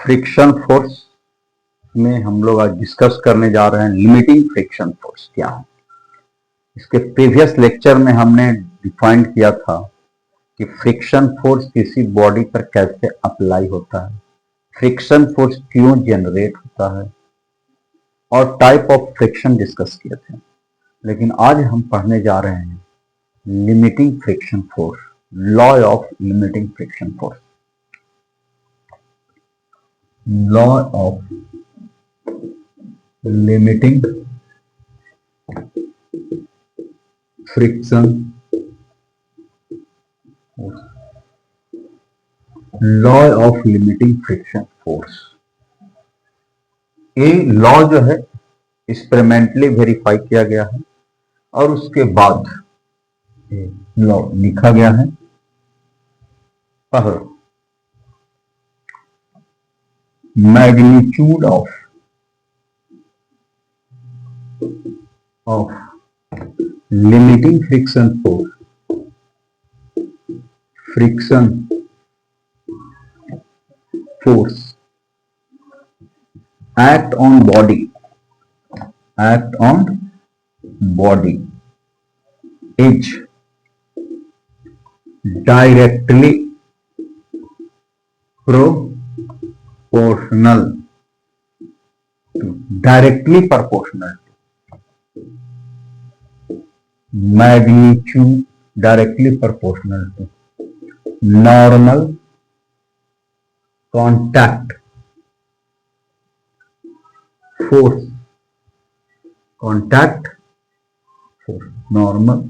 Friction force में हम लोग आज डिस्कस करने जा रहे हैं लिमिटिंग फ्रिक्शन फोर्स क्या है। इसके प्रीवियस लेक्चर में हमने डिफाइन किया था कि फ्रिक्शन फोर्स किसी बॉडी पर कैसे अप्लाई होता है, फ्रिक्शन फोर्स क्यों जनरेट होता है और टाइप ऑफ फ्रिक्शन डिस्कस किए थे। लेकिन आज हम पढ़ने जा रहे हैं limiting friction force, law of limiting friction force. Law of limiting friction force, law of limiting friction force. ये लॉ जो है एक्सपेरिमेंटली वेरीफाई किया गया है और उसके बाद लॉ लिखा गया है। पहला, magnitude of limiting friction force act on body is directly proportional magnitude directly proportional to normal contact force, normal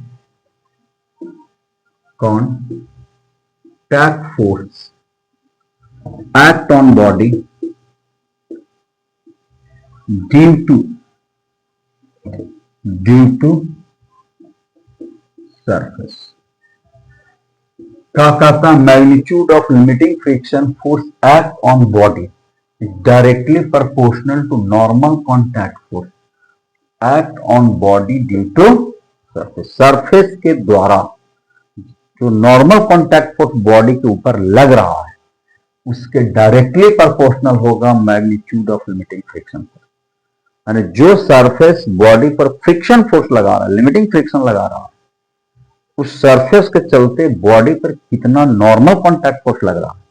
contact force act on body due to surface। का magnitude of limiting friction force act on body directly proportional to normal contact force act on body due to surface. Surface के द्वारा जो normal contact force body के ऊपर लग रहा है उसके डायरेक्टली प्रोपोर्शनल होगा magnitude of limiting friction force. यानी जो सरफेस बॉडी पर फ्रिक्शन फोर्स लगा रहा है, लिमिटिंग फ्रिक्शन लगा रहा है, उस सरफेस के चलते बॉडी पर कितना नॉर्मल कॉन्टैक्ट फोर्स लग रहा है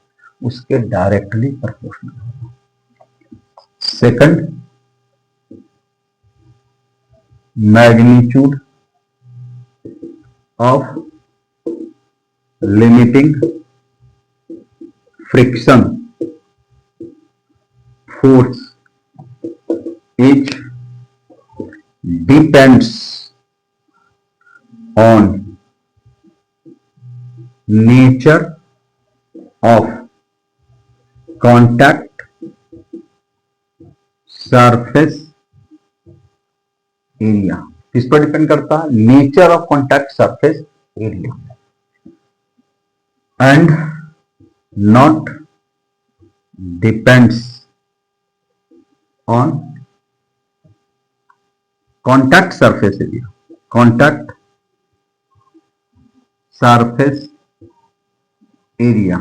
उसके डायरेक्टली प्रोपोर्शनल होगा। Second, magnitude of limiting friction force is depends on nature of contact surface area। किस पर डिपेंड करता है? Nature of contact surface area and not depends on contact surface area. Contact surface area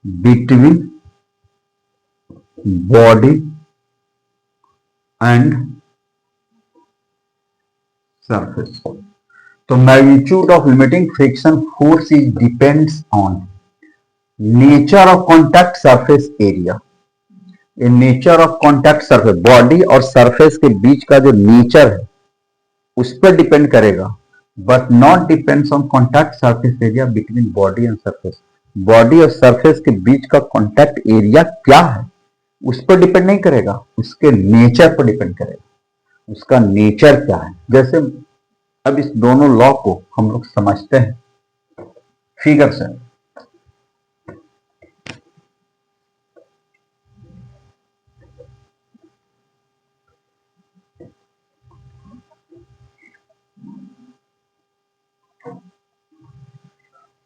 between body and surface। तो magnitude of limiting friction force is depends on nature of contact surface area. ये nature of contact surface, body और surface के बीच का जो nature है उस पर डिपेंड करेगा, but not depends on contact surface area between body and surface। Body और सरफेस के बीच का कॉन्टैक्ट एरिया क्या है उस पर डिपेंड नहीं करेगा, उसके नेचर पर डिपेंड करेगा। उसका नेचर क्या है? जैसे अब इस दोनों लॉ को हम लोग समझते हैं फिगर से।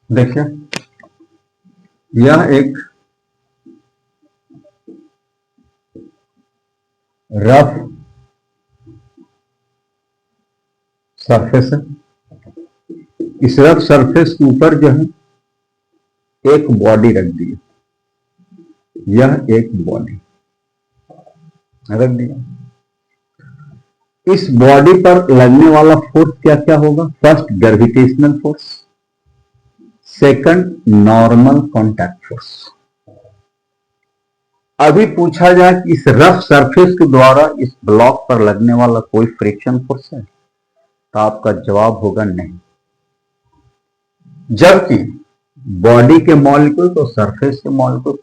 देखिए, यह एक रफ सरफेस है। इस रफ सरफेस के ऊपर जो है एक बॉडी रख दी है। यह एक बॉडी रख दिया। इस बॉडी पर लगने वाला फोर्स क्या क्या होगा? First gravitational force, second normal contact force. अभी पूछा जाए कि इस रफ सरफेस के द्वारा इस ब्लॉक पर लगने वाला कोई फ्रिक्शन फोर्स है, तो आपका जवाब होगा नहीं। जबकि बॉडी के मॉलिक्यूल और सरफेस के मॉलिक्यूल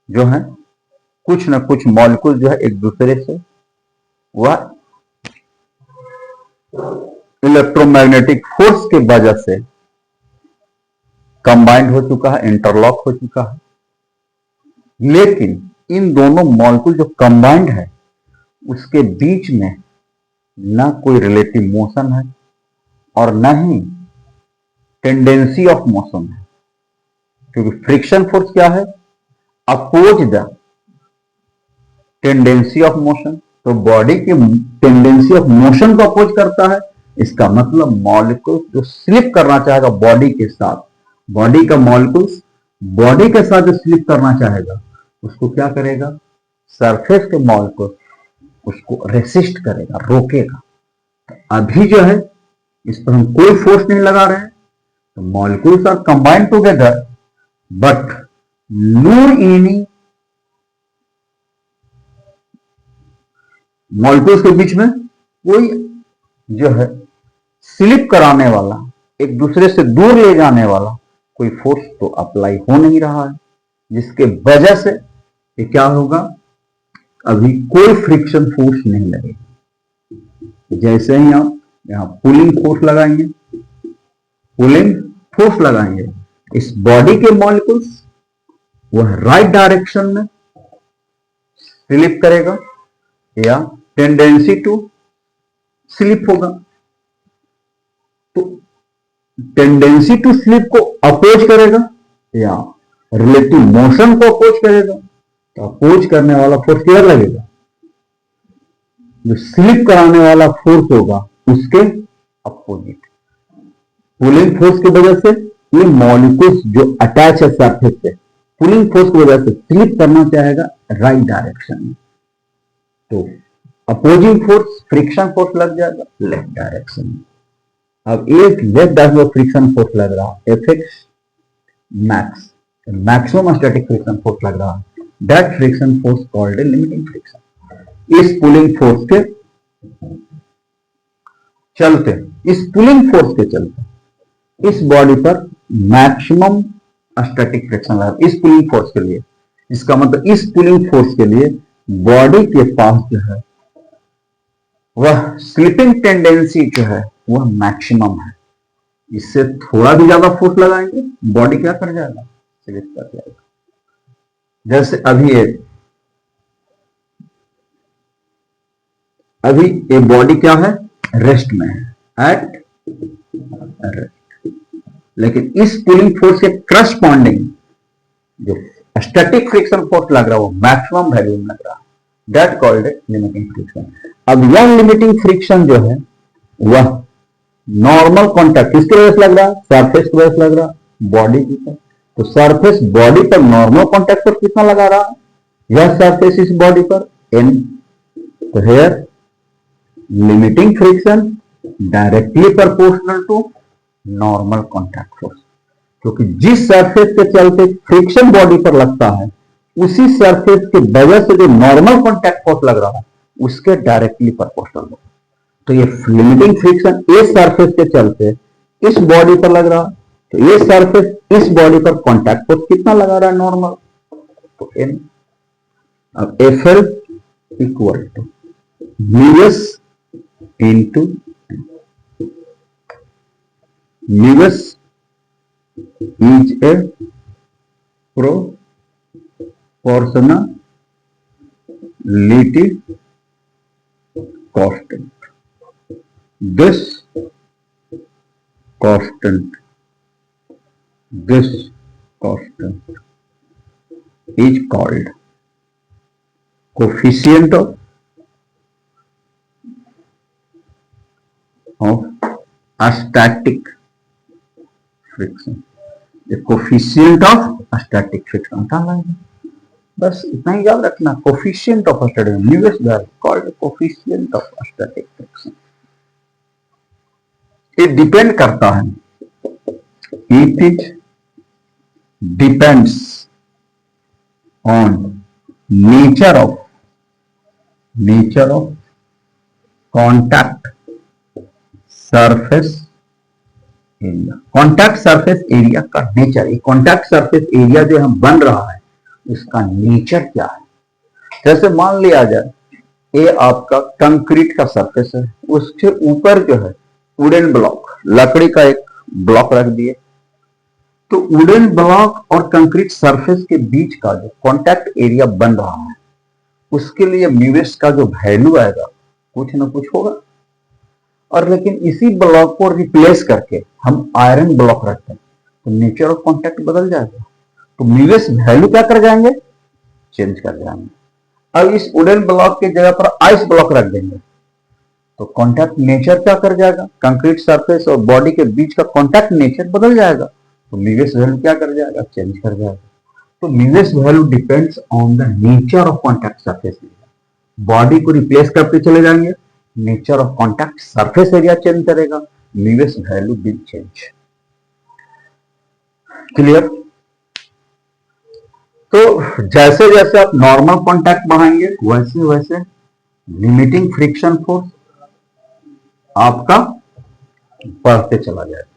जो है, कुछ ना कुछ मॉलिक्यूल जो है एक दूसरे से वह इलेक्ट्रोमैग्नेटिक फोर्स की वजह से कंबाइंड हो चुका है, इंटरलॉक हो चुका है। लेकिन इन दोनों मॉलिक्यूल जो कंबाइंड है उसके बीच में ना कोई रिलेटिव मोशन है और ना ही टेंडेंसी ऑफ मोशन है, क्योंकि फ्रिक्शन फोर्स क्या है? Oppose the tendency of motion. तो बॉडी की टेंडेंसी ऑफ मोशन को अपोज करता है। इसका मतलब मॉलिक्यूल जो स्लिप करना चाहेगा बॉडी के साथ, बॉडी का मॉलिक्यूल्स बॉडी के साथ जो स्लिप करना चाहेगा उसको क्या करेगा? सरफेस के मॉलिक्यूल उसको रेसिस्ट करेगा, रोकेगा। तो अभी जो है इस पर हम कोई फोर्स नहीं लगा रहे हैं, तो molecules are combined together but no any molecules के बीच में कोई जो है स्लिप कराने वाला, एक दूसरे से दूर ले जाने वाला कोई फोर्स तो अप्लाई हो नहीं रहा है, जिसके वजह से ये क्या होगा? अभी कोई फ्रिक्शन फोर्स नहीं लगेगा। जैसे ही आप यहां पुलिंग फोर्स लगाएंगे, पुलिंग फोर्स लगाएंगे, इस बॉडी के मॉलिक्यूल्स वह राइट डायरेक्शन में स्लिप करेगा या टेंडेंसी टू स्लिप होगा। तो टेंडेंसी टू स्लिप को अपोज करेगा या रिलेटिव मोशन को अपोज करेगा। तो अपोज करने वाला फोर्स किधर लगेगा? जो स्लिप कराने वाला फोर्स होगा उसके अपोजिट। पुलिंग फोर्स की वजह से ये मॉलिक्यूल्स जो अटैच है सरफेस से, पुलिंग फोर्स की वजह से स्लिप करना चाहेगा राइट डायरेक्शन में, तो अपोजिंग फोर्स फ्रिक्शन फोर्स लग जाएगा लेफ्ट डायरेक्शन में। अब एक लेफ्ट डायरेक्शन में फ्रिक्शन फोर्स लग रहा है, FX max, maximum static friction force लग रहा है, that friction force called a limiting friction. इस पुलिंग फोर्स के चलते, इस पुलिंग फोर्स के चलते इस बॉडी पर मैक्सिमम स्टैटिक फ्रिक्शन लग रहा है इस पुलिंग फोर्स के लिए। इसका मतलब इस पुलिंग फोर्स के लिए बॉडी के पास जो है वह स्लिपिंग टेंडेंसी जो है वह मैक्सिमम है। इससे थोड़ा भी ज्यादा फोर्स लगाएंगे बॉडी क्या कर जाएगा? स्लिप कर जाएगा। जैसे अभी ये बॉडी क्या है? रेस्ट में है, एट रेस्ट। लेकिन इस पुलिंग फोर्स के करस्पॉन्डिंग जो स्टैटिक फ्रिक्शन फोर्स लग रहा है वो मैक्सिमम वैल्यू में लग रहा है, दैट कॉल्ड लिमिटिंग फ्रिक्शन। अब यह लिमिटिंग फ्रिक्शन जो है वह नॉर्मल कॉन्टैक्ट किसकी वजह से लग रहा है? सरफेस की वजह से लग रहा है, बॉडी की। तो सरफेस बॉडी पर नॉर्मल कॉन्टैक्ट पर कितना लगा रहा है? यह सरफेस इस बॉडी पर n। तो here limiting friction directly proportional to normal contact force, क्योंकि जिस सरफेस के चलते फ्रिक्शन बॉडी पर लगता है उसी सरफेस के वजह से जो नॉर्मल कॉन्टैक्ट फोर्स लग रहा है उसके डायरेक्टली प्रोपोर्शनल होगा। तो ये लिमिटिंग फ्रिक्शन इस सरफेस के चलते इस बॉडी पर लग रहा है, तो ये सरफेस इस बॉडी पर कॉन्टैक्ट फोर्स कितना लगा रहा है? नॉर्मल, तो n। अब FL equal to mu s into mu s is a proportionality constant. This constant is called coefficient of static friction. Coefficient of static friction कहा है। बस इतना ही याद रखना, coefficient of static newest value called coefficient of static friction. ये depend करता है, it is depends on nature of contact surface area. Contact surface area का नेचर, ये कॉन्टैक्ट सरफेस एरिया जो हम बन रहा है उसका नेचर क्या है। जैसे मान लिया जाए ये आपका कंक्रीट का सरफेस है, उसके ऊपर जो है वुडन ब्लॉक, लकड़ी का एक ब्लॉक रख दिए, तो वुडन ब्लॉक और कंक्रीट सरफेस के बीच का जो कॉन्टैक्ट एरिया बन रहा है उसके लिए म्यूएस का जो वैल्यू आएगा कुछ ना कुछ होगा। और लेकिन इसी ब्लॉक को रिप्लेस करके हम आयरन ब्लॉक रखते हैं तो नेचर ऑफ कॉन्टैक्ट बदल जाएगा, तो म्यूएस वैल्यू क्या कर जाएंगे, चेंज कर जाएंगे। अब इस वुडन ब्लॉक की जगह पर आइस ब्लॉक रख देंगे तो कॉन्टैक्ट नेचर क्या कर जाएगा, कंक्रीट सरफेस और बॉडी के बीच का कॉन्टैक्ट नेचर बदल जाएगा, तो म्यूएस वैल्यू क्या कर जाएगा, चेंज कर जाएगा। तो mu S value depends on the nature of contact surface area. Body को रिप्लेस करते चले जाएंगे, nature of contact surface area change करेगा, mu S value will change. Clear. तो जैसे जैसे आप नॉर्मल कॉन्टैक्ट बढ़ाएंगे वैसे वैसे लिमिटिंग फ्रिक्शन फोर्स आपका बढ़ते चला जाएगा।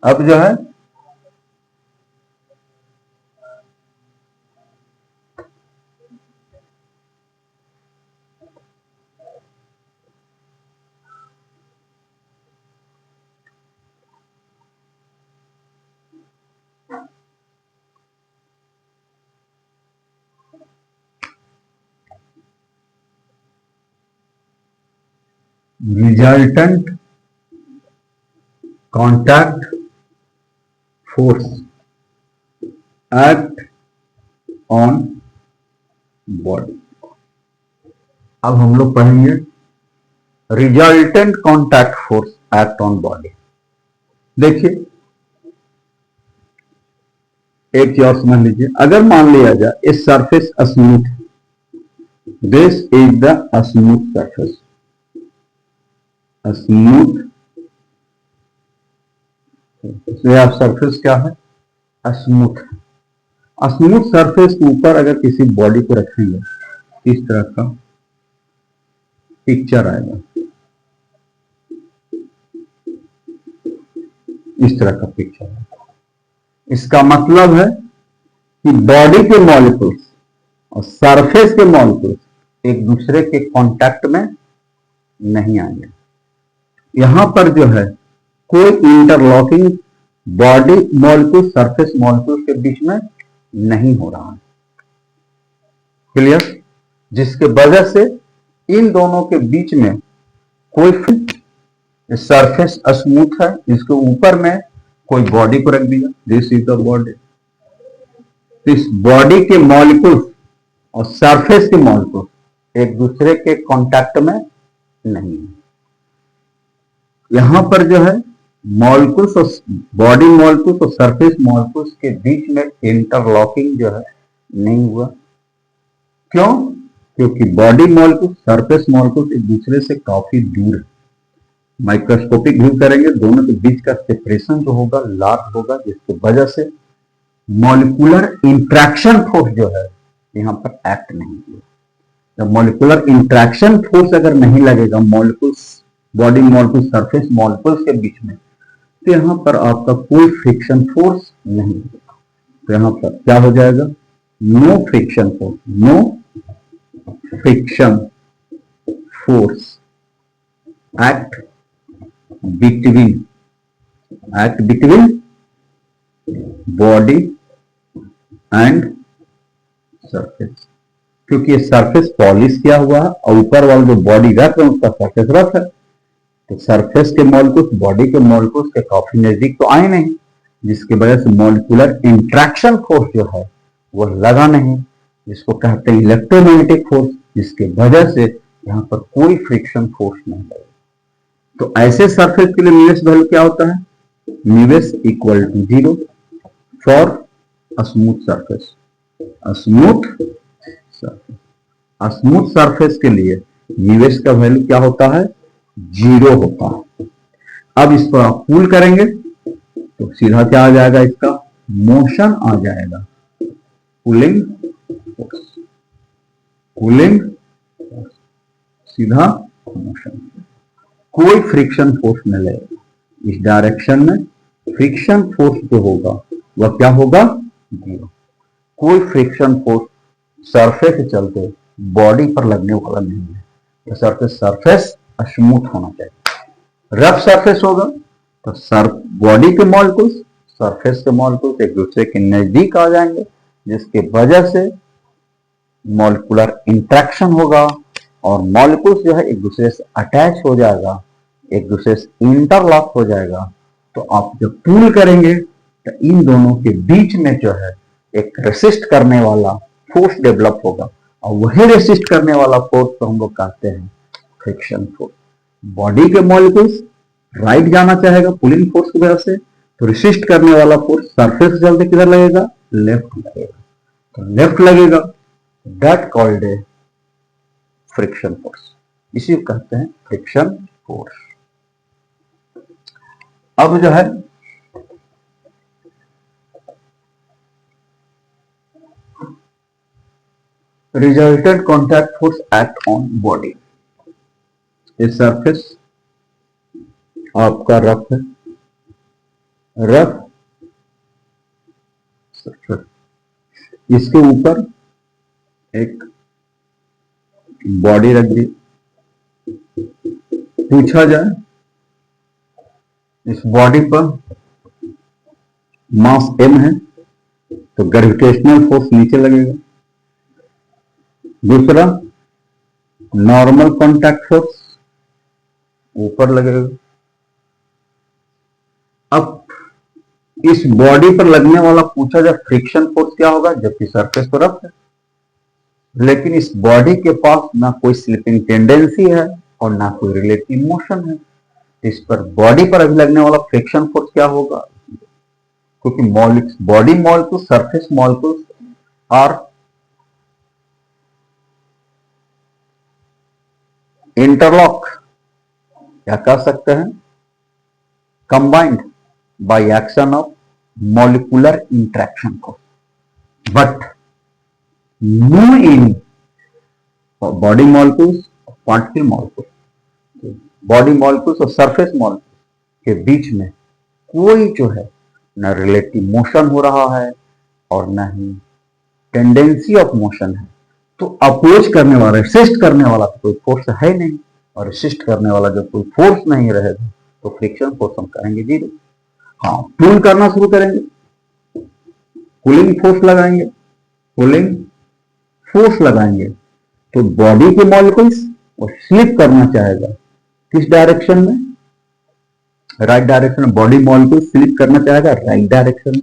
अब जो है resultant contact force act on body. अब हम लोग पढ़ेंगे resultant contact force act on body. देखिए एक चीज समझ लीजिए, अगर मान लिया जाए इस surface smooth, this is the smooth surface, smooth surface क्या है, स्मूथ। स्मूथ सरफेस के ऊपर अगर किसी बॉडी को रखेंगे इस तरह का पिक्चर आएगा, इस तरह का पिक्चर आएगा। इसका मतलब है कि बॉडी के मॉलिक्यूल्स और सरफेस के मॉलिक्यूल्स एक दूसरे के कांटेक्ट में नहीं आएंगे। यहां पर जो है कोई interlocking body molecule surface molecule के बीच में नहीं हो रहा है। क्लियर। जिसके वजह से इन दोनों के बीच में कोई सरफेस स्मूथ है, इसके ऊपर में कोई बॉडी को रख दिया, दिस इज द बॉडी। इस बॉडी के मॉलिक्यूल्स और सरफेस के मॉलिक्यूल एक दूसरे के कांटेक्ट में नहीं है। यहां पर जो है मॉलिक्यूल्स और बॉडी मॉलिक्यूल्स और सरफेस मॉलिक्यूल्स के बीच में इंटरलॉकिंग जो है नहीं हुआ। क्यों? क्योंकि बॉडी मॉलिक्यूल सरफेस मॉलिक्यूल एक दूसरे से काफी दूर है। माइक्रोस्कोपिक व्यू करेंगे, दोनों के बीच का सेपरेशन जो होगा लार्ज होगा, जिसकी वजह से मॉलिक्यूलर इंट्रैक्शन फोर्स जो है यहां पर एक्ट नहीं हुआ। जब मॉलिक्यूलर इंट्रैक्शन फोर्स अगर नहीं लगेगा molecules, body molecule surface molecules के बीच में, तो यहां पर आपका कोई फ्रिक्शन फोर्स नहीं होगा। तो यहां पर क्या हो जाएगा, no friction force, no friction force act between body and surface. क्योंकि ये सरफेस पॉलिश किया हुआ है और ऊपर वाला जो बॉडी रफ है उसका सरफेस रफ है, तो सरफेस के मॉलिक्यूल्स बॉडी के मॉलिक्यूल्स के काफी नजदीक तो आए नहीं, जिसकी वजह से मॉलिक्यूलर इंट्रैक्शन फोर्स जो है वो लगा नहीं, जिसको कहते हैं इलेक्ट्रोमैग्नेटिक फोर्स, जिसके वजह से यहां पर कोई फ्रिक्शन फोर्स नहीं लगेगा। तो ऐसे सरफेस के लिए म्यूएस वैल्यू क्या होता है? Mu s equal to 0 for smooth surface. Smooth surface, smooth surface के लिए म्यूएस का वैल्यू क्या होता है? 0 होता है। अब इसको आप पुल करेंगे तो सीधा क्या आ जाएगा? इसका मोशन आ जाएगा, पुलिंग फोर्स, पुलिंग सीधा मोशन, कोई फ्रिक्शन फोर्स नहीं लगेगा। इस डायरेक्शन में फ्रिक्शन फोर्स जो होगा वह क्या होगा? 0। कोई फ्रिक्शन फोर्स सरफेस के चलते बॉडी पर लगने वाला नहीं है। तो सरफेस स्मूथ होना चाहिए। रफ सरफेस होगा तो बॉडी के मॉलिक्यूल्स सरफेस के मॉलिक्यूल्स एक दूसरे के नजदीक आ जाएंगे, जिसके वजह से मॉलिक्यूलर इंटरेक्शन होगा और मॉलिक्यूल्स जो है एक दूसरे से अटैच हो जाएगा, एक दूसरे से इंटरलॉक हो जाएगा। तो आप जब पुल करेंगे तो इन दोनों के बीच में जो है एक रेसिस्ट करने वाला फोर्स डेवलप होगा, और वही रेसिस्ट करने वाला फोर्स तो हम लोग कहते हैं फ्रिक्शन फोर्स। बॉडी के मॉलिक्यूल्स राइट जाना चाहेगा पुलिंग फोर्स की वजह से, तो रेसिस्ट करने वाला फोर्स सरफेस से चलते किधर लगेगा? लेफ्ट लगेगा। तो लेफ्ट लगेगा, that called a friction force, इसी को कहते हैं फ्रिक्शन फोर्स। अब जो है resultant contact force act on body. इस सरफेस आपका रफ है, रफ सरफेस, इसके ऊपर एक बॉडी रख दी। पूछा जाए इस बॉडी पर मास m है तो ग्रेविटेशनल फोर्स नीचे लगेगा। दूसरा नॉर्मल कॉन्टैक्ट फोर्स ऊपर लगेगा। अब इस बॉडी पर लगने वाला पूछा जाए फ्रिक्शन फोर्स क्या होगा, जबकि सरफेस तो रफ है, लेकिन इस बॉडी के पास ना कोई स्लिपिंग टेंडेंसी है और ना कोई रिलेटिव मोशन है। इस पर बॉडी पर अभी लगने वाला फ्रिक्शन फोर्स क्या होगा? क्योंकि body molecule surface molecules are interlock, या कह सकते हैं combined by action of molecular interaction force, but no in body molecules particle molecules. Body molecules और सरफेस मॉलिक्यूल्स के बीच में कोई जो है न रिलेटिव मोशन हो रहा है और न ही टेंडेंसी ऑफ मोशन है। तो अपोज करने वाला, रेसिस्ट करने वाला तो कोई फोर्स है नहीं, और रेसिस्ट करने वाला जब कोई फोर्स नहीं रहेगा तो फ्रिक्शन फोर्स हम करेंगे 0। हाँ, पुल करना शुरू करेंगे, पुलिंग फोर्स लगाएंगे, पुलिंग फोर्स लगाएंगे तो बॉडी के मॉलिक्यूल्स और स्लिप करना चाहेगा किस डायरेक्शन में? राइट डायरेक्शन में। बॉडी मॉलिक्यूल स्लिप करना चाहेगा राइट डायरेक्शन में।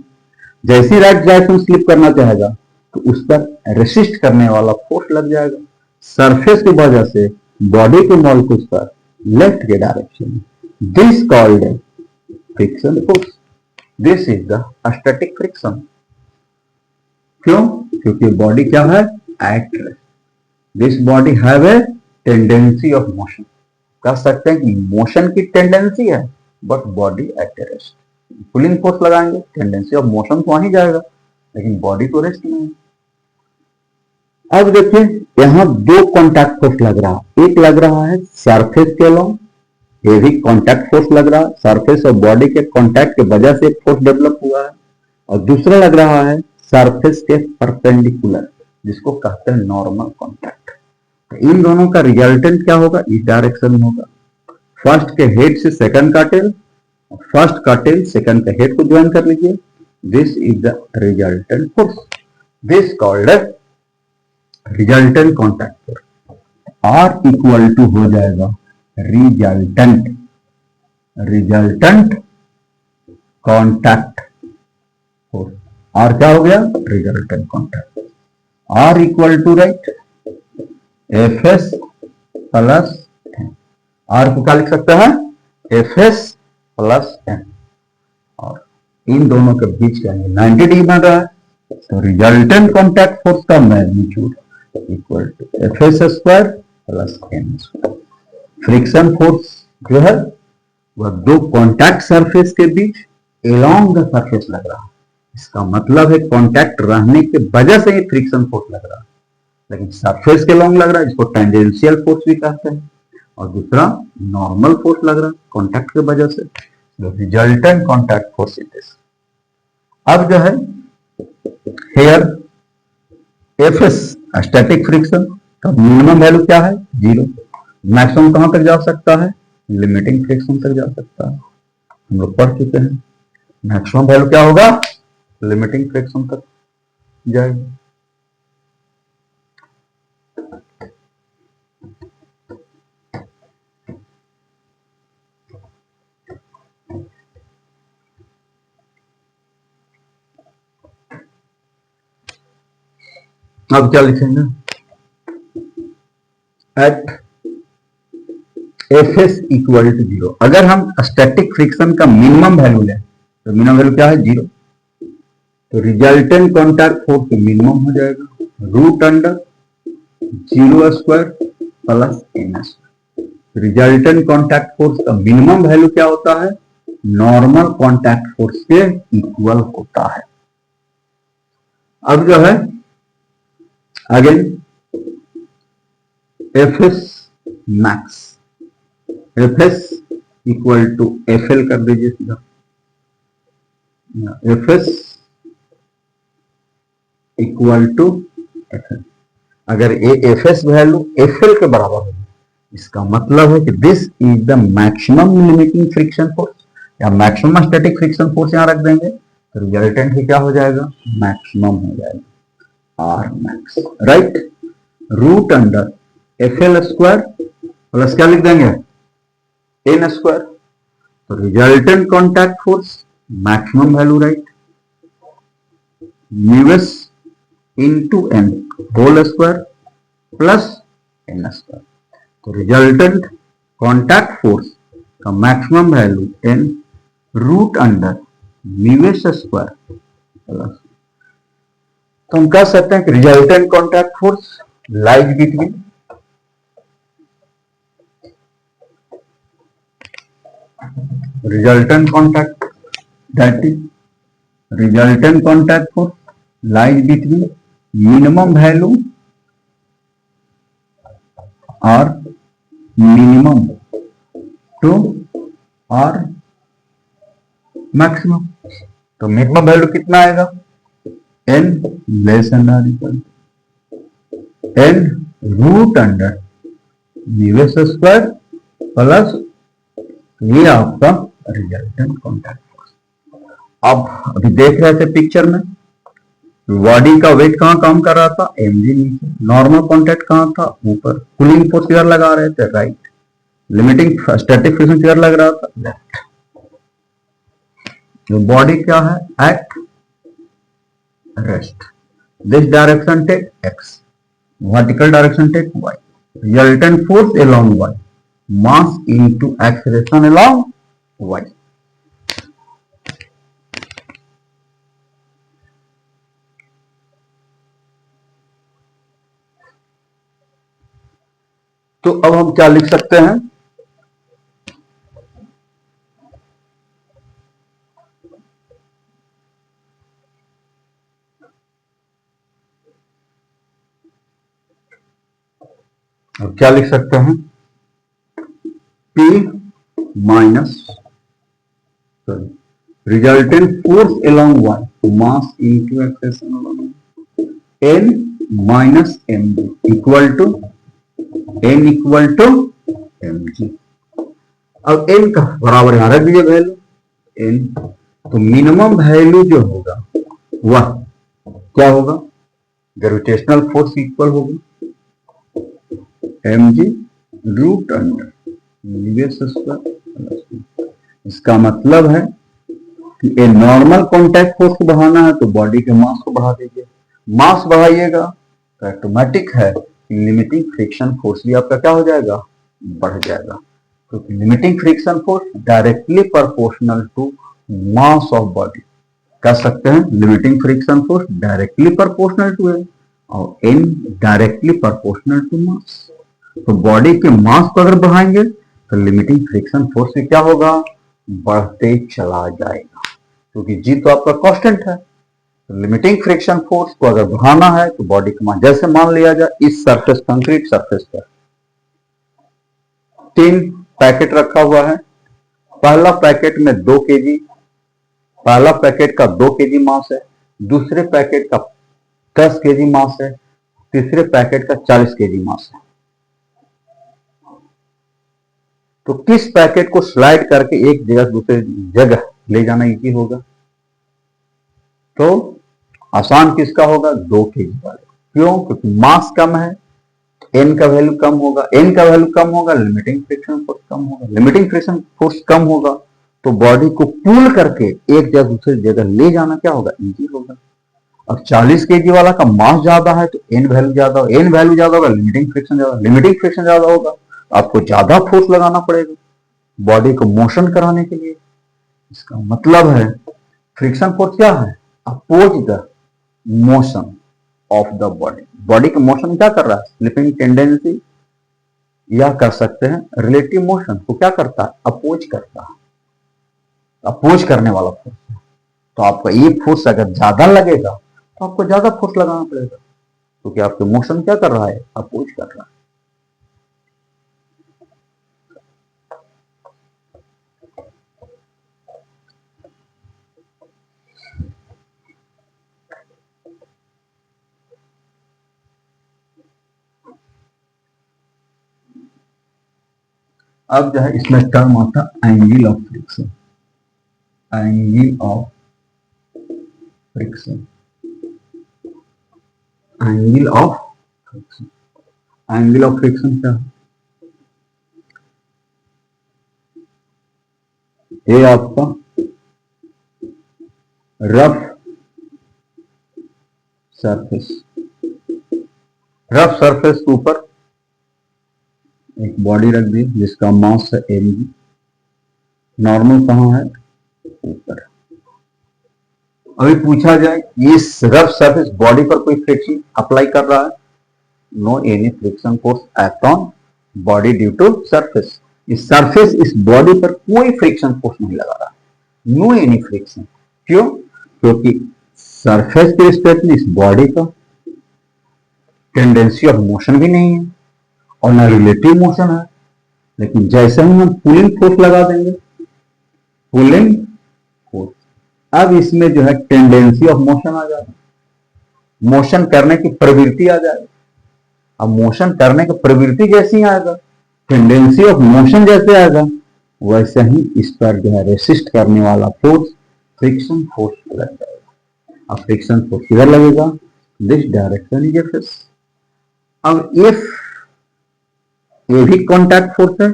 जैसे राइट डायरेक्शन स्लिप करना चाहेगा तो उस पर रेसिस्ट करने वाला फोर्स लग जाएगा सरफेस की वजह से बॉडी के मॉलिक्यूल्स पर लेफ्ट के डायरेक्शन में। This called friction force. This is the static friction. क्यों? क्योंकि बॉडी क्या है? At rest. This body have a tendency of motion. कह सकते हैं कि मोशन की टेंडेंसी है but body at rest. Pulling force लगाएंगे, टेंडेंसी ऑफ मोशन तो वहीं जाएगा लेकिन बॉडी तो रेस्ट में है। अब देखिए यहां 2 कॉन्टैक्ट फोर्स लग रहा है। एक लग रहा है सरफेस के अलोंग, ये भी कॉन्टैक्ट फोर्स लग रहा है, सरफेस और बॉडी के कॉन्टैक्ट की वजह से फोर्स डेवलप हुआ है। और दूसरा लग रहा है सरफेस के परपेंडिकुलर, जिसको कहते हैं नॉर्मल कॉन्टैक्ट। तो इन दोनों का रिजल्टेंट क्या होगा? इस डायरेक्शन में होगा। फर्स्ट के हेड से सेकंड का टेल, फर्स्ट का टेल सेकंड के हेड को ज्वाइन कर लीजिए। This is the resultant force. This called resultant contact force. R equal to हो जाएगा resultant, resultant contact force. R क्या हो गया? Resultant contact. R equal to right F S plus, R को क्या लिख सकते हैं? एफ एस प्लस एन, और इन दोनों के बीच का 90 डिग्री बन रहा है, तो रिजल्टेंट कॉन्टैक्ट फोर्स का magnitude equal to F S square plus N square. Friction force जो है वह दो कॉन्टैक्ट सरफेस के बीच एलोंग द सरफेस लग रहा है। इसका मतलब है कॉन्टैक्ट रहने के वजह से ही फ्रिक्शन फोर्स लग रहा है, लेकिन सरफेस के लॉन्ग लग रहा है, जिसको टेंजेंशियल फोर्स भी कहते हैं, और दूसरा नॉर्मल फोर्स लग रहा है कॉन्टैक्ट के वजह से, resultant contact force is this. अब जो है here F S static friction का मिनिमम वैल्यू क्या है? 0। मैक्सिमम कहां तक जा सकता है? लिमिटिंग फ्रिक्शन तक जा सकता है, हम लोग पढ़ चुके हैं। मैक्सिमम वैल्यू क्या होगा? लिमिटिंग फ्रिक्शन तक जाएगी। अब क्या लिखेंगे? At F S equal to 0, अगर हम स्टैटिक फ्रिक्शन का मिनिमम वैल्यू लें तो मिनिमम वैल्यू क्या है? 0। तो रिजल्टेंट कॉन्टैक्ट फोर्स मिनिमम हो जाएगा root under 0 square plus N square. Resultant contact force का मिनिमम वैल्यू क्या होता है? नॉर्मल कॉन्टैक्ट फोर्स के इक्वल होता है। अब जो है again F S max, F S equal to F L कर दीजिए सीधा। F S equal to F L, अगर F S value F L के बराबर होगी, इसका मतलब है कि this is the maximum limiting friction force, या मैक्सिमम स्टैटिक फ्रिक्शन फोर्स यहां रख देंगे, तो रिजल्टेंट ही क्या हो जाएगा? मैक्सिमम हो जाएगा, R max, right. Root under F L square plus क्या लिख देंगे? N square. तो resultant contact force maximum value, right, mu S into N whole square plus N square. तो रिजल्टेंट कॉन्टैक्ट फोर्स का maximum value N root under mu S square plus, तो हम कह सकते हैं कि resultant contact force lies between resultant contact, that is resultant contact force lies between minimum value or minimum to or maximum। तो minimum value कितना आएगा? n less than or equal n root under mu S square plus ये आपका resultant contact force. अब अभी देख रहे थे पिक्चर में, बॉडी का वेट कहां काम कर रहा था? mg नीचे। नॉर्मल कॉन्टैक्ट कहां था? ऊपर। कूलिंग फोर्स किधर लगा रहे थे? राइट। लिमिटिंग स्टैटिक फ्रिक्शन किधर लग रहा था? लेफ्ट। तो बॉडी क्या है? At rest. This direction take x, vertical direction take y। Resultant force along y, mass into acceleration along y। तो अब हम क्या लिख सकते हैं? अब क्या लिख सकते हैं? P minus resultant force along y, mass into acceleration along y, n minus mg equal to mg। अब n का बराबर यहां रख दीजिए वैल्यू n, तो मिनिमम वैल्यू जो होगा वह क्या होगा? ग्रेविटेशनल फोर्स इक्वल होगा mg root under mu S square. इसका मतलब है कि ए नॉर्मल कॉन्टैक्ट फोर्स को बढ़ाना है तो बॉडी के मास को बढ़ा दीजिए, मास बढ़ाइएगा तो ऑटोमेटिक है लिमिटिंग फ्रिक्शन फोर्स भी आपका क्या हो जाएगा? बढ़ जाएगा। क्योंकि limiting friction force directly proportional to mass of body. कह सकते हैं limiting friction force directly proportional to है और N directly proportional to mass. तो बॉडी के मास को अगर बढ़ाएंगे तो लिमिटिंग फ्रिक्शन फोर्स में क्या होगा, बढ़ते चला जाएगा, क्योंकि जी तो आपका कांस्टेंट है। तो लिमिटिंग फ्रिक्शन फोर्स को अगर बढ़ाना है तो बॉडी का मास, जैसे मान लिया जाए इस सरफेस कंक्रीट सरफेस पर 3 पैकेट रखा हुआ है। पहला पैकेट में 2 केजी, पहला पैकेट का 2 केजी मास है, दूसरे पैकेट का 10 केजी मास है, तीसरे पैकेट का 40 केजी मास है। तो किस पैकेट को स्लाइड करके एक जगह से दूसरे जगह ले जाना इजी होगा? तो आसान किसका होगा, 2 केजी वाले। क्यों? क्योंकि मास कम है, एन का वैल्यू कम होगा, एन का वैल्यू कम होगा, लिमिटिंग फ्रिक्शन फोर्स कम होगा, लिमिटिंग फ्रिक्शन फोर्स कम होगा तो बॉडी को पुल करके एक जगह दूसरी जगह ले जाना क्या होगा, इजी होगा। अब 40 केजी वाला का मास ज्यादा है तो एन वैल्यू ज्यादा होगा, एन वैल्यू ज्यादा होगा, लिमिटिंग फ्रिक्शन ज्यादा, लिमिटिंग फ्रिक्शन ज्यादा होगा, आपको ज्यादा फोर्स लगाना पड़ेगा बॉडी को मोशन कराने के लिए। इसका मतलब है फ्रिक्शन फोर्स क्या है, oppose the motion of the body. Body का मोशन क्या कर रहा है, स्लिपिंग टेंडेंसी, या कर सकते हैं रिलेटिव मोशन को क्या करता है, अपोज करता है, अपोज करने वाला फोर्स। तो आपका ये फोर्स अगर ज्यादा लगेगा तो आपको ज्यादा फोर्स लगाना पड़ेगा, क्योंकि आपके मोशन क्या कर रहा है, अपोज कर रहा है। अब जो है इसमें टर्म आता है angle of friction, angle of friction, angle of friction. Angle of friction क्या है, ये आपका रफ सरफेस, रफ सरफेस के ऊपर एक बॉडी रख दी जिसका मास है एम जी, नॉर्मल कहां है, ऊपर। अभी पूछा जाए इस रफ सरफेस बॉडी पर कोई फ्रिक्शन अप्लाई कर रहा है, no any friction force act on body due to surface. इस सरफेस इस बॉडी पर कोई फ्रिक्शन फोर्स नहीं लगा रहा, नो एनी फ्रिक्शन। क्यों? क्योंकि सरफेस के रिस्पेक्ट में इस बॉडी का टेंडेंसी ऑफ मोशन भी नहीं है और ना रिलेटिव मोशन है। लेकिन जैसे ही हम पुलिंग फोर्स लगा देंगे, पुलिंग फोर्स, अब इसमें जो है टेंडेंसी ऑफ मोशन आ जाएगा, मोशन करने की प्रवृत्ति आ जाएगी। अब मोशन करने की प्रवृत्ति जैसे ही आएगा, टेंडेंसी ऑफ मोशन जैसे आएगा, वैसे ही इस पर जो है रेसिस्ट करने वाला फोर्स फ्रिक्शन फोर्स लग जाएगा। अब फ्रिक्शन फोर्स किधर लगेगा, this direction is F S. अब इफ ये भी कॉन्टैक्ट फोर्स है,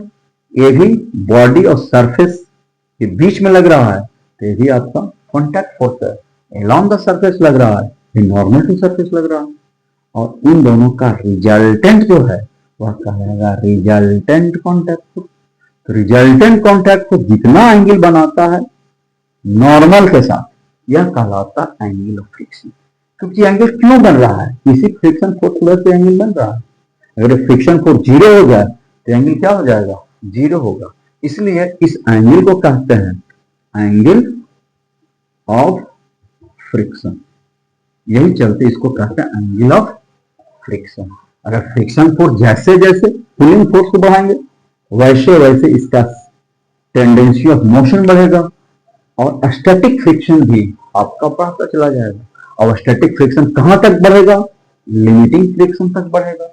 ये भी बॉडी और सरफेस के बीच में लग रहा है, तो ये भी आपका कॉन्टैक्ट फोर्स है, अलोंग द सरफेस लग रहा है, ये नॉर्मल टू सरफेस लग रहा है। और इन दोनों का रिजल्टेंट जो है वह कहलाएगा रिजल्टेंट कॉन्टैक्ट फोर्स। तो रिजल्टेंट कॉन्टैक्ट फोर्स जितना एंगल बनाता है नॉर्मल के साथ, यह कहलाता है एंगल ऑफ फ्रिक्शन। क्योंकि एंगल क्यों बन रहा है, इसी फ्रिक्शन फोर्स की वजह से एंगल बन रहा है। अगर फ्रिक्शन फोर्स जीरो हो जाए तो एंगल क्या हो जाएगा, जीरो होगा। इसलिए इस एंगल को कहते हैं एंगल ऑफ फ्रिक्शन, यही चलते इसको कहते हैं एंगल ऑफ फ्रिक्शन। अगर फ्रिक्शन फोर्स जैसे जैसे पुलिंग फोर्स को बढ़ाएंगे वैसे वैसे इसका टेंडेंसी ऑफ मोशन बढ़ेगा और स्टैटिक फ्रिक्शन भी आपका बढ़ता चला जाएगा। और स्टैटिक फ्रिक्शन कहां तक बढ़ेगा, लिमिटिंग फ्रिक्शन तक बढ़ेगा।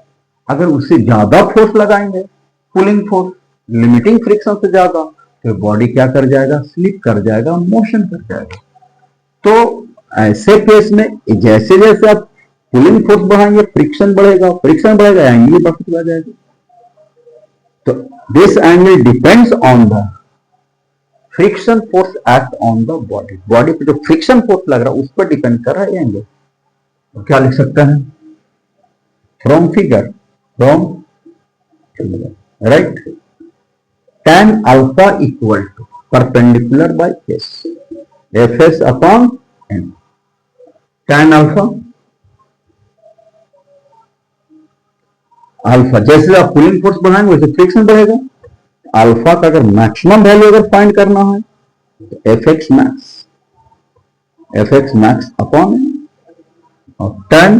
अगर उससे ज्यादा फोर्स लगाएंगे, पुलिंग फोर्स लिमिटिंग फ्रिक्शन से ज्यादा, तो बॉडी क्या कर जाएगा, स्लिप कर जाएगा, मोशन कर जाएगा। तो ऐसे केस में जैसे जैसे आप पुलिंग फोर्स बढ़ाएंगे फ्रिक्शन बढ़ेगा, फ्रिक्शन बढ़ेगा, एंगल बढ़ता चला जाएगा। तो this angle depends on the friction force act on the body. Body पे जो फ्रिक्शन फोर्स लग रहा है उस पर डिपेंड कर रहा है एंगल। तो क्या लिख सकते हैं, from figure, from right, tan alpha equal to perpendicular by s, fs upon n. tan alpha, alpha जैसे आप पुलिंग फोर्स बढ़ाएंगे वैसे फ्रिक्शन बढ़ेगा। अल्फा का अगर मैक्सिमम वैल्यू अगर फाइंड करना है तो एफ एक्स मैक्स अपॉन और tan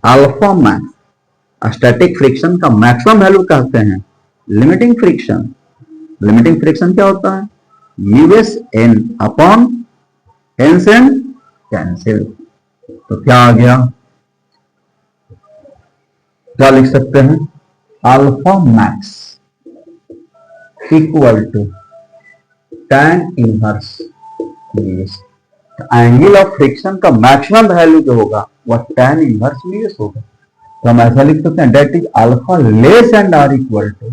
alpha max static friction का मैक्सिमम वैल्यू कहते हैं लिमिटिंग फ्रिक्शन। लिमिटिंग फ्रिक्शन क्या होता है? यूएस एन अपॉन एन से एन कैंसिल। तो क्या आ गया, क्या लिख सकते हैं? Alpha max equal to tan inverse mu s. Angle of friction का मैक्सिमम वैल्यू जो होगा वह tan इनवर्स यूएस होगा। तो हम ऐसा लिख सकते हैं डेट इज अल्फा लेस एंड or equal to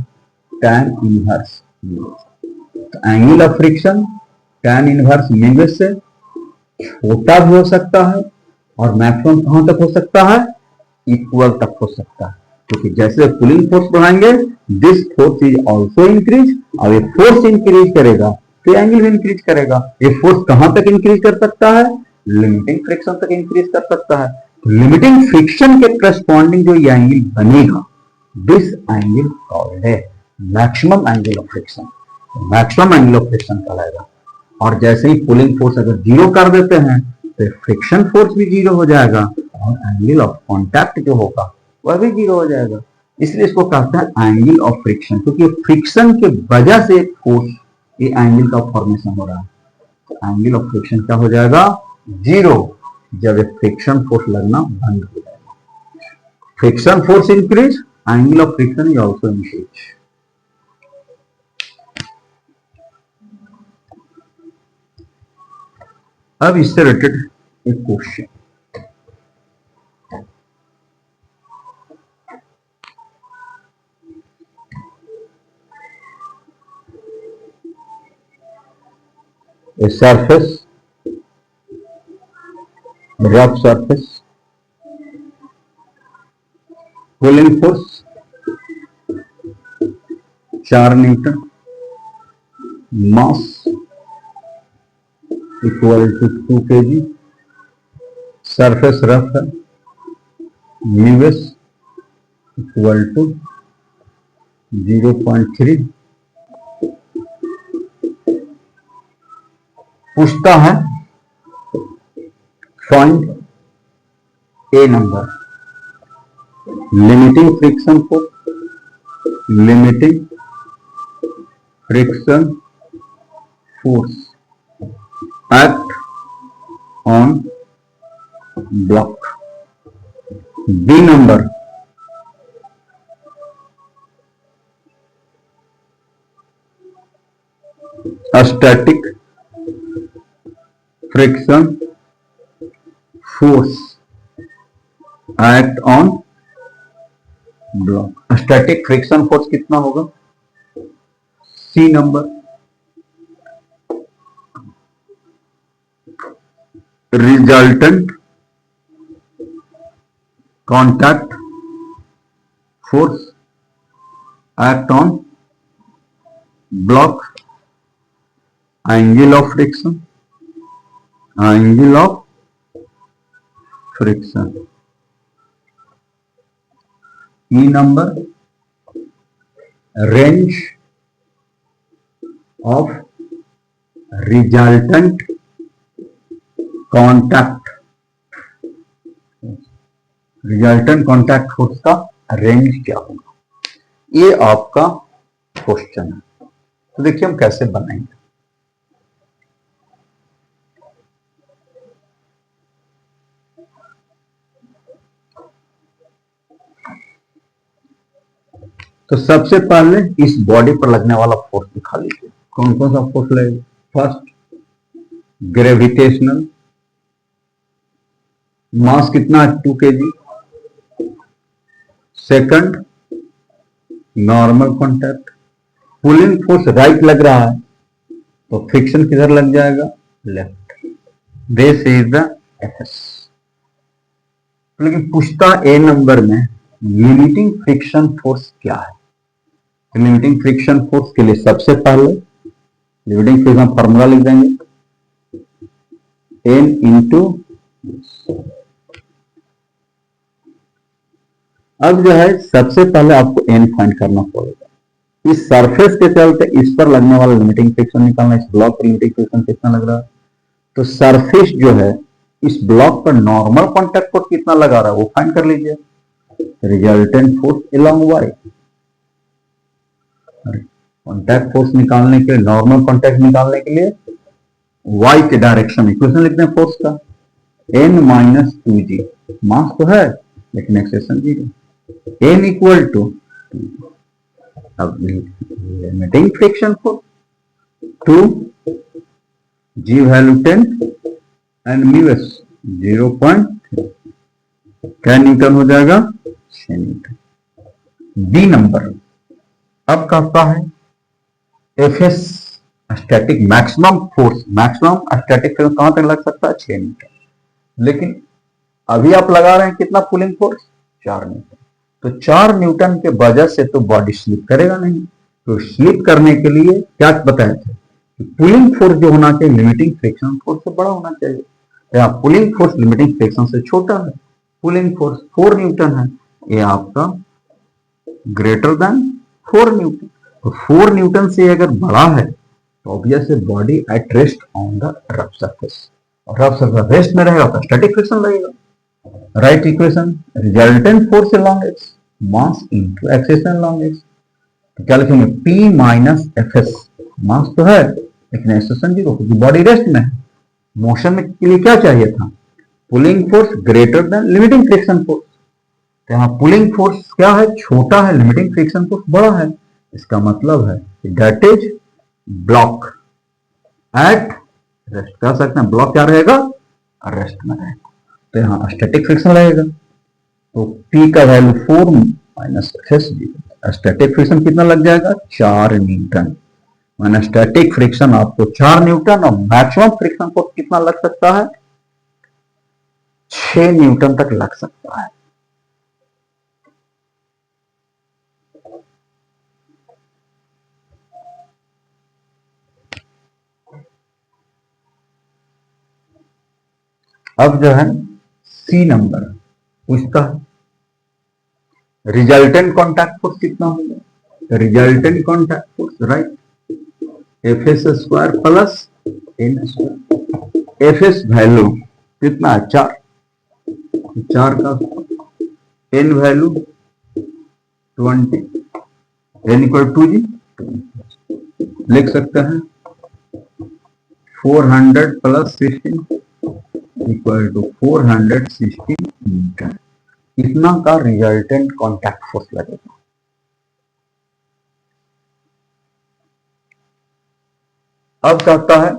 tan inverse mu S. तो angle of friction tan inverse mu S से छोटा भी हो सकता है और मैक्सिमम कहां तक हो सकता है? इक्वल तक हो सकता है, क्योंकि जैसे पुलिंग फोर्स बढ़ाएंगे this force is also increase. और ये फोर्स इंक्रीज करेगा तो एंगल भी इंक्रीज करेगा। ये फोर्स कहां तक इंक्रीज कर सकता है? लिमिटिंग फ्रिक्शन तक इंक्रीज कर सकता है। लिमिटिंग फ्रिक्शन के करस्पॉन्डिंग जो ये एंगल बनेगा दिस एंगल कॉल्ड है maximum angle of friction. Maximum angle of friction कहलाएगा। और जैसे ही पुलिंग फोर्स अगर जीरो कर देते हैं तो फ्रिक्शन फोर्स भी जीरो हो जाएगा और एंगल ऑफ कॉन्टैक्ट जो होगा वह भी जीरो हो जाएगा। इसलिए इसको कहते हैं एंगल ऑफ फ्रिक्शन, क्योंकि फ्रिक्शन के वजह से फोर्स ये एंगल का फॉर्मेशन हो रहा है। तो एंगल ऑफ फ्रिक्शन क्या हो जाएगा? जीरो, जब एक फ्रिक्शन फोर्स लगना बंद हो जाएगा। Friction force increase, angle of friction is also increase. अब इससे रिलेटेड एक question, a surface, rough surface, pulling force 4 Newton, mass equal to 2 kg, surface rough है, US equal to 0.3। पूछता है find A number limiting friction force, limiting friction force act on block. B number static friction force act on block. Static friction force कितना होगा? C number resultant contact force act on block, angle of friction, angle of friction. E number range of resultant contact, resultant contact force का range क्या होगा? ये आपका question है। तो देखिए हम कैसे बनाएंगे। तो सबसे पहले इस बॉडी पर लगने वाला फोर्स दिखा लीजिए। कौन कौन सा फोर्स लगेगा? फर्स्ट ग्रेविटेशनल, मास कितना है? 2 kg। Second normal contact, pulling force right लग रहा है तो फ्रिक्शन किधर लग जाएगा? Left. This is the FS. लेकिन पूछता ए नंबर में लिमिटिंग फ्रिक्शन फोर्स क्या है? लिमिटिंग फ्रिक्शन फोर्स के लिए सबसे पहले लिमिटिंग फ्रिक्शन फॉर्मूला लिख देंगे, N इंटू, अब जो है सबसे पहले आपको N फाइंड करना पड़ेगा। इस सरफेस के चलते इस पर लगने वाला लिमिटिंग फ्रिक्शन निकालना, इस ब्लॉक पर लिमिटिंग फ्रिक्शन कितना लग रहा है, तो सरफेस जो है इस ब्लॉक पर नॉर्मल कॉन्टैक्ट फोर्स कितना लगा रहा है वो फाइंड कर लीजिए। Resultant force along Y, contact force निकालने के लिए, नॉर्मल कॉन्टैक्ट निकालने के लिए वाई के डायरेक्शन इक्वेशन लिखते हैं फोर्स का, N माइनस 2G, मास तो है लेकिन एक्सेशन 0, N इक्वल टू, अब limiting friction force 2, G value 10 and mu S 0.3, क्या न्यूटन हो जाएगा, 6 न्यूटन। बी नंबर अब कहता है F S static maximum force, maximum static force कहां तक लग सकता है, 6 न्यूटन, लेकिन अभी आप लगा रहे हैं कितना पुलिंग फोर्स, 4 न्यूटन, तो 4 न्यूटन के वजह से तो बॉडी स्लिप करेगा नहीं, तो स्लिप करने के लिए क्या बताए थे, पुलिंग फोर्स जो होना चाहिए लिमिटिंग फ्रिक्शन फोर्स से बड़ा होना चाहिए, या पुलिंग फोर्स लिमिटिंग फ्रिक्शन से छोटा है, पुलिंग फोर्स 4 न्यूटन है, ये आपका ग्रेटर देन 4 न्यूटन, तो 4 न्यूटन से अगर बड़ा है तो obviously body at rest on the rough surface, और रफ सरफेस रेस्ट में रहेगा तो स्टैटिक फ्रिक्शन लगेगा। Right equation, resultant force along X mass into acceleration along X, तो क्या लिखेंगे, P minus F S, mass तो है लेकिन एक्सेशन 0 क्योंकि बॉडी रेस्ट में है, मोशन में के लिए क्या चाहिए था, pulling force greater than limiting friction force, तो यहाँ पुलिंग फोर्स क्या है, छोटा है, लिमिटिंग फ्रिक्शन फोर्स बड़ा है, इसका मतलब है that is block at rest, कह सकते हैं ब्लॉक क्या रहेगा, रेस्ट में रहेगा, तो यहाँ स्टैटिक फ्रिक्शन लगेगा, तो P का value 4 minus S, static friction कितना लग जाएगा, 4 न्यूटन, माइनस स्टैटिक फ्रिक्शन आपको 4 न्यूटन, और मैक्सिमम फ्रिक्शन फोर्स कितना लग सकता है, 6 न्यूटन तक लग सकता है। अब जो है सी नंबर पूछता है रिजल्टेंट कॉन्टैक्ट फोर्स कितना होगा, resultant contact force right, F S square plus N square, F S value कितना है, 4, 4 का N value 20, N equal 2G, लिख सकते हैं 400 प्लस 16 इक्वल टू 416 न्यूटन, इतना का रिजल्टेंट कॉन्टैक्ट फोर्स लगेगा। अब कहता है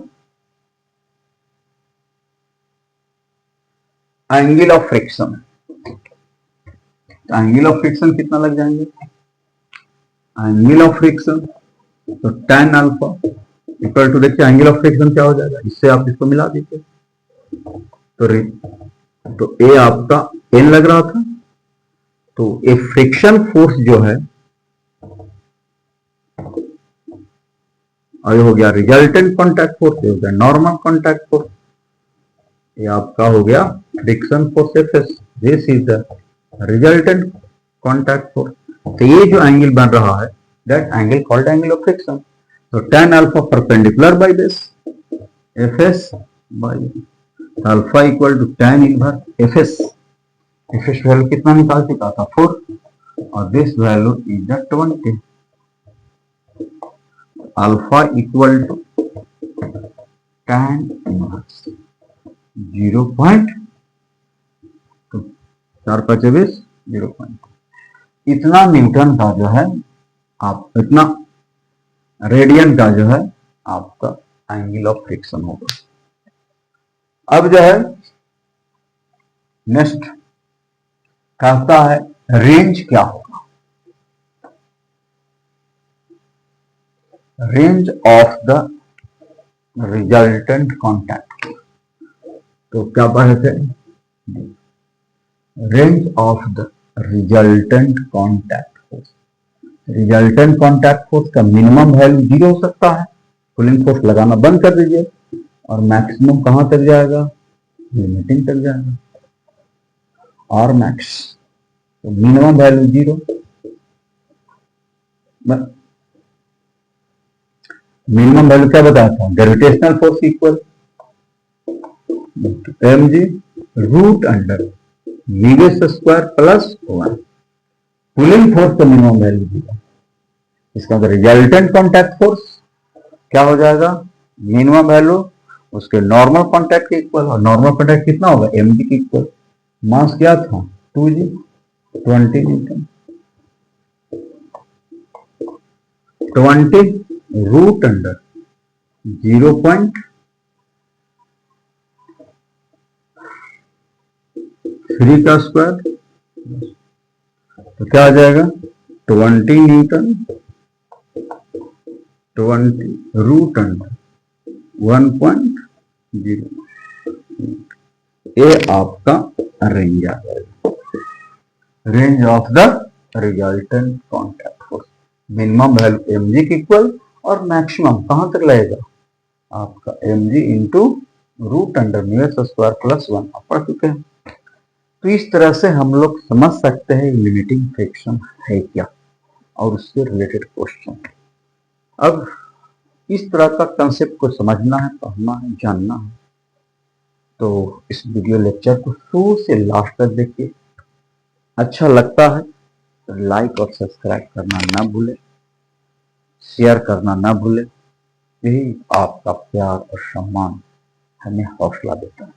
angle of friction, angle of friction कितना लग जाएंगे, एंगल ऑफ फ्रिक्शन तो tan अल्फा इक्वल टू, देखिए एंगल ऑफ फ्रिक्शन क्या हो जाएगा, इससे आप इसको मिला दीजिए, तो ए आपका n लग रहा था, तो ए फ्रिक्शन फोर्स जो है, और ये हो गया रिजल्टेंट कॉन्टैक्ट फोर्स, ये हो गया नॉर्मल कॉन्टैक्ट फोर्स, ये आपका हो गया friction force F S, this is the resultant contact force, तो ये जो एंगल बन रहा है that angle called angle of friction, तो tan alpha perpendicular by this F S by alpha equal to tan inverse F S, F S value कितना निकाल चुका था 4, और this value is the 20, alpha equal to tan inverse 0.4 25 0.2, इतना Newton का जो है आप, इतना रेडियन का जो है आपका एंगल ऑफ फ्रिक्शन होगा। अब जो है नेक्स्ट कहता है रेंज क्या होगा, range of the resultant contact, तो क्या पढ़े थे, range of the resultant contact force, resultant contact force का मिनिमम वैल्यू 0 हो सकता है, पुलिंग फोर्स लगाना बंद कर दीजिए और मैक्सिमम कहां तक जाएगा, लिमिटिंग तक जाएगा, आर मैक्स। तो मिनिमम वैल्यू 0, मिनिमम वैल्यू क्या बताया था, gravitational force equal mg root under VS square plus 1। Pulling force का मिनिमम वैल्यू 0, इसका रिजल्टेंट कॉन्टैक्ट फोर्स क्या हो जाएगा, मिनिमम वैल्यू उसके नॉर्मल कॉन्टैक्ट के इक्वल, और नॉर्मल कॉन्टैक्ट कितना होगा, mg के इक्वल। मास क्या था 2g 20 न्यूटन, 20 रूट अंडर 0.3 का स्क्वायर, तो क्या आ जाएगा 20 न्यूटन 20 रूट अंडर 1.0। ये आपका रेंज आ जाएगा, range of the resultant contact force. Minimum value mg के इक्वल और मैक्सिमम कहां तक लगेगा आपका mg into root under mu S square plus 1 आप पढ़ चुके हैं। तो इस तरह से हम लोग समझ सकते हैं लिमिटिंग फ्रिक्शन है क्या और उससे रिलेटेड क्वेश्चन। अब इस तरह का कंसेप्ट को समझना है, पढ़ना है, जानना है, तो इस वीडियो लेक्चर को शुरू से लास्ट तक देखिए। अच्छा लगता है तो लाइक और सब्सक्राइब करना ना भूले, शेयर करना ना भूले। यही आपका प्यार और सम्मान हमें हौसला देता है।